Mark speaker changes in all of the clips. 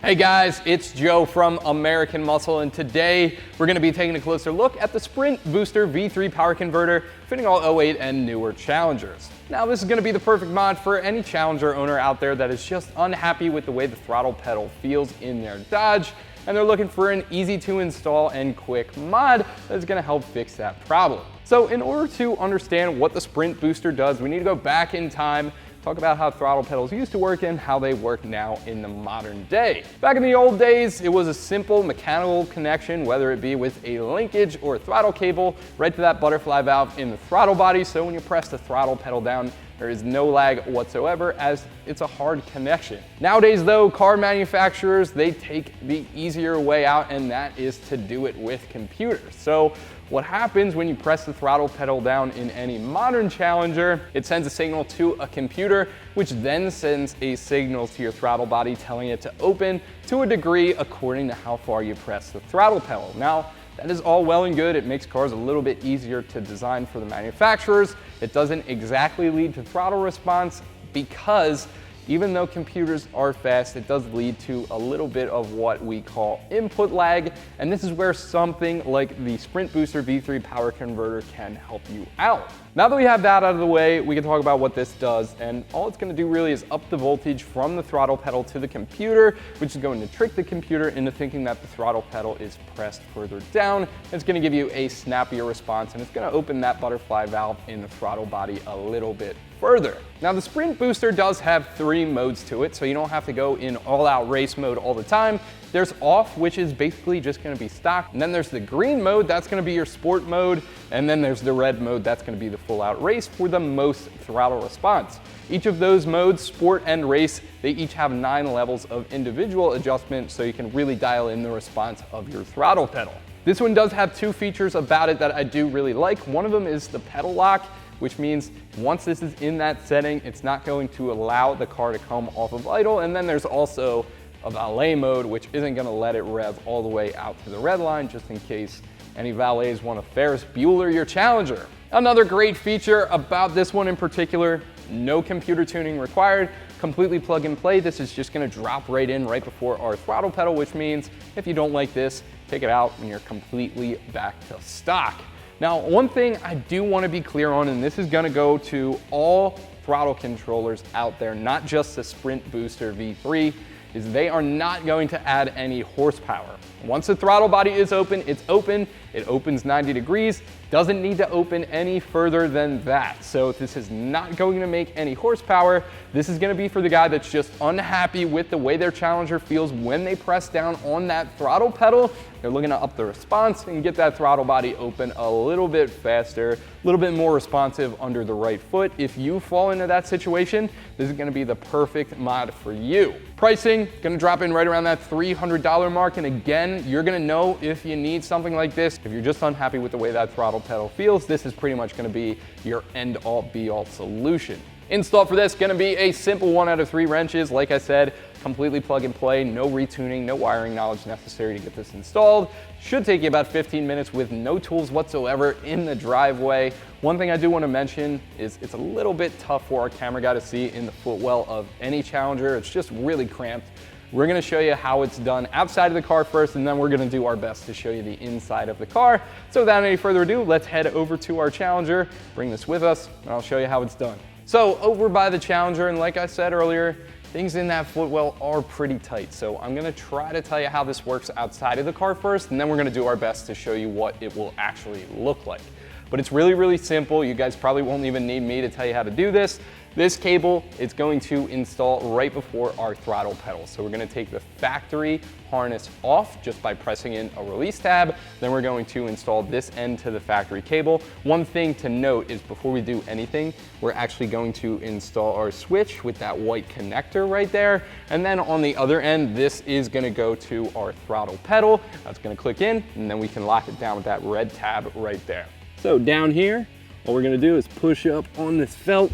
Speaker 1: Hey guys, it's Joe from American Muscle, and today we're going to be taking a closer look at the Sprint Booster V3 power converter fitting all 08 and newer Challengers. Now this is going to be the perfect mod for any Challenger owner out there that is just unhappy with the way the throttle pedal feels in their Dodge, and they're looking for an easy to install and quick mod that's going to help fix that problem. So in order to understand what the Sprint Booster does, we need to go back in time, talk about how throttle pedals used to work and how they work now in the modern day. Back in the old days, it was a simple mechanical connection, whether it be with a linkage or a throttle cable, right to that butterfly valve in the throttle body. So when you press the throttle pedal down, there is no lag whatsoever, as it's a hard connection. Nowadays though, car manufacturers, they take the easier way out, and that is to do it with computers. So what happens when you press the throttle pedal down in any modern Challenger, it sends a signal to a computer, which then sends a signal to your throttle body telling it to open to a degree according to how far you press the throttle pedal. Now, that is all well and good. It makes cars a little bit easier to design for the manufacturers. It doesn't exactly lead to throttle response because even though computers are fast, it does lead to a little bit of what we call input lag, and this is where something like the Sprint Booster V3 power converter can help you out. Now that we have that out of the way, we can talk about what this does, and all it's going to do really is up the voltage from the throttle pedal to the computer, which is going to trick the computer into thinking that the throttle pedal is pressed further down. It's going to give you a snappier response, and it's going to open that butterfly valve in the throttle body a little bit further. Now the Sprint Booster does have 3 modes to it, so you don't have to go in all-out race mode all the time. There's off, which is basically just going to be stock, and then there's the green mode, that's going to be your sport mode, and then there's the red mode, that's going to be the full-out race for the most throttle response. Each of those modes, sport and race, they each have 9 levels of individual adjustment, so you can really dial in the response of your throttle pedal. This one does have 2 features about it that I do really like. One of them is the pedal lock, which means once this is in that setting, it's not going to allow the car to come off of idle. And then there's also a valet mode, which isn't going to let it rev all the way out to the red line, just in case any valets want to Ferris Bueller your Challenger. Another great feature about this one in particular, no computer tuning required, completely plug and play. This is just going to drop right in right before our throttle pedal, which means if you don't like this, take it out and you're completely back to stock. Now, one thing I do want to be clear on, and this is going to go to all throttle controllers out there, not just the Sprint Booster V3, is they are not going to add any horsepower. Once the throttle body is open, it's open. It opens 90 degrees, doesn't need to open any further than that. So this is not going to make any horsepower. This is going to be for the guy that's just unhappy with the way their Challenger feels when they press down on that throttle pedal. They're looking to up the response and get that throttle body open a little bit faster, a little bit more responsive under the right foot. If you fall into that situation, this is going to be the perfect mod for you. Pricing, going to drop in right around that $300 mark. And again, you're going to know if you need something like this. If you're just unhappy with the way that throttle pedal feels, this is pretty much going to be your end-all be-all solution. Install for this going to be a simple 1 out of 3 wrenches. Like I said, completely plug and play, no retuning, no wiring knowledge necessary to get this installed. Should take you about 15 minutes with no tools whatsoever in the driveway. One thing I do want to mention is it's a little bit tough for our camera guy to see in the footwell of any Challenger. It's just really cramped. We're going to show you how it's done outside of the car first, and then we're going to do our best to show you the inside of the car. So without any further ado, let's head over to our Challenger, bring this with us, and I'll show you how it's done. So over by the Challenger, and like I said earlier, things in that footwell are pretty tight. So I'm going to try to tell you how this works outside of the car first, and then we're going to do our best to show you what it will actually look like. But it's really, really simple. You guys probably won't even need me to tell you how to do this. This cable is going to install right before our throttle pedal. So we're going to take the factory harness off just by pressing in a release tab. Then we're going to install this end to the factory cable. One thing to note is before we do anything, we're actually going to install our switch with that white connector right there. And then on the other end, this is going to go to our throttle pedal. That's going to click in, and then we can lock it down with that red tab right there. So down here, what we're going to do is push up on this felt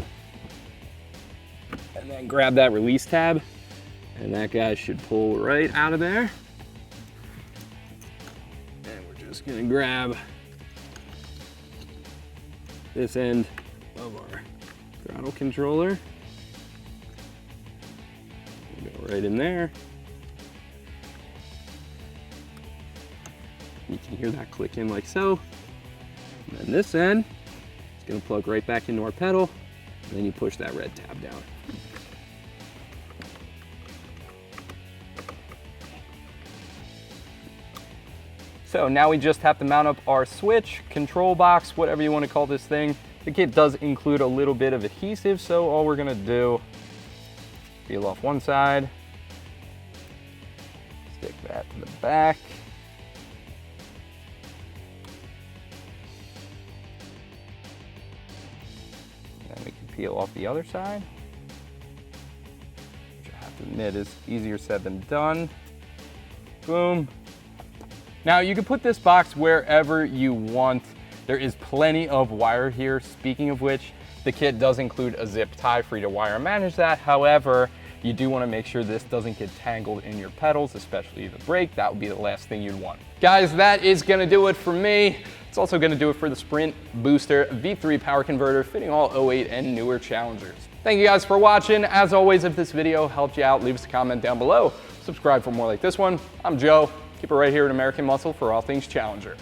Speaker 1: and then grab that release tab, and that guy should pull right out of there. And we're just gonna grab this end of our throttle controller. Go right in there. You can hear that click in like so. And then this end is going to plug right back into our pedal. And then you push that red tab down. So now we just have to mount up our switch, control box, whatever you want to call this thing. The kit does include a little bit of adhesive, so all we're going to do, peel off one side, stick that to the back. Then we can peel off the other side, which I have to admit is easier said than done. Boom. Now you can put this box wherever you want. There is plenty of wire here. Speaking of which, the kit does include a zip tie for you to wire manage that. However, you do want to make sure this doesn't get tangled in your pedals, especially the brake. That would be the last thing you'd want. Guys, that is going to do it for me. It's also going to do it for the Sprint Booster V3 power converter fitting all 08 and newer Challengers. Thank you guys for watching. As always, if this video helped you out, leave us a comment down below. Subscribe for more like this one. I'm Joe. Keep it right here at American Muscle for all things Challenger.